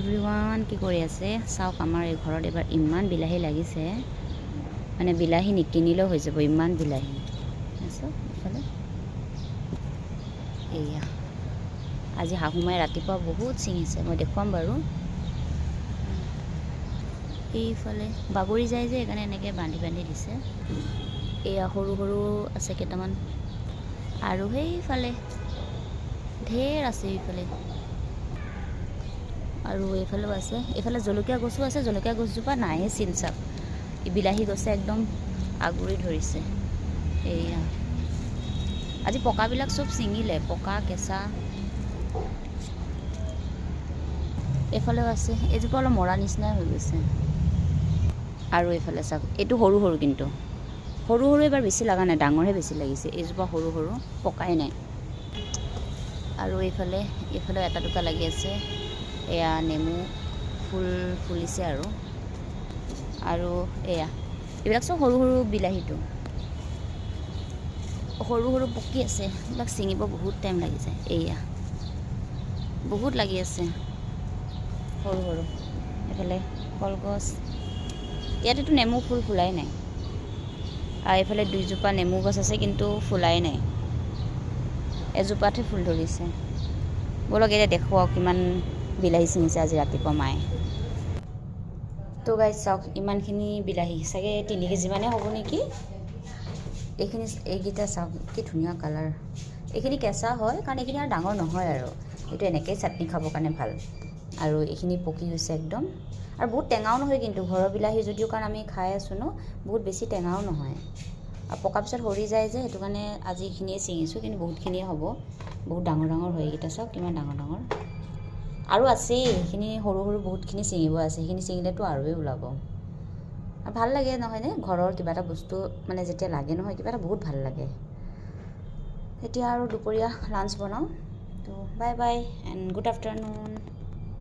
Everyone, কি কৰি আছে? চাওক, আমাৰ এই ঘৰত এবাৰ ইমান বিলাহী লাগিছে, মানে বিলাহী নিকিনিলেও হৈ যাব, ইমান বিলাহী। চাওক ইফালে, এয়া আজি শাহুমাই ৰাতিপুৱা বহুত ছিঙিছে, মই দেখুৱাম বাৰু। এইফালে বাগৰি যায় যে, সেইকাৰণে এনেকৈ বান্ধি বান্ধি দিছে। এয়া সৰু সৰু আছে কেইটামান, আৰু সেইফালে ঢেৰ আছে এইফালে, আৰু এইফালেও আছে। এইফালে জলকীয়া গছো আছে, জলকীয়া গছজোপা নাইয়ে চিলচাপ, বিলাহী গছে একদম আগুৰি ধৰিছে। এয়া আজি পকাবিলাক চব ছিঙিলে, পকা কেঁচা। এইফালেও আছে, এইজোপা অলপ মৰা নিচিনাই হৈ গৈছে। আৰু এইফালে চাওক, এইটো সৰু সৰু, কিন্তু সৰু সৰু এবাৰ বেছি লগা নাই, ডাঙৰহে বেছি লাগিছে। এইজোপা সৰু সৰু, পকাই নাই। আৰু এইফালে এটা দুটা লাগি আছে। এয়া নেমু ফুল ফুলিছে, আৰু এয়া এইবিলাক চব সৰু সৰু বিলাহীটো, সৰু সৰু পকি আছে। এইবিলাক ছিঙিব বহুত টাইম লাগি যায়। এয়া বহুত লাগি আছে সৰু সৰু। এইফালে কলগছ, ইয়াতেতো নেমু ফুল ফুলাই নাই। আৰু এইফালে দুইজোপা নেমু গছ আছে, কিন্তু ফুলাই নাই, এজোপাতহে ফুল ধৰিছে। ব'লক এতিয়া দেখুৱাওক কিমান বিলাহী ছিঙিছে আজি ৰাতিপুৱা মায়ে। তো গাইজ চাওক, ইমানখিনি বিলাহী চাগে 3 কেজিমানেই হ'ব নেকি। এইকেইটা চাওক, কি ধুনীয়া কালাৰ। এইখিনি কেঁচা হয় কাৰণ এইখিনি আৰু ডাঙৰ নহয়, আৰু এইটো এনেকৈয়ে চাটনি খাবৰ কাৰণে ভাল। আৰু এইখিনি পকি গৈছে একদম, আৰু বহুত টেঙাও নহয় কিন্তু, ঘৰৰ বিলাহী যদিও, কাৰণ আমি খাই আছোঁ ন, বহুত বেছি টেঙাও নহয়। আৰু পকাৰ পিছত সৰি যায় যে, সেইটো কাৰণে আজি এইখিনিয়ে ছিঙিছোঁ, কিন্তু বহুতখিনিয়ে হ'ব। বহুত ডাঙৰ ডাঙৰ হয় এইকেইটা, চাওক কিমান ডাঙৰ ডাঙৰ। আৰু আছেই, সেইখিনি সৰু সৰু বহুতখিনি ছিঙিব আছে, সেইখিনি ছিঙিলেতো আৰুৱে ওলাব। আৰু ভাল লাগে নহয়নে, ঘৰৰ কিবা এটা বস্তু মানে যেতিয়া লাগে নহয়, কিবা এটা বহুত ভাল লাগে। এতিয়া আৰু দুপৰীয়া লাঞ্চ বনাওঁ। তো bye bye and good afternoon.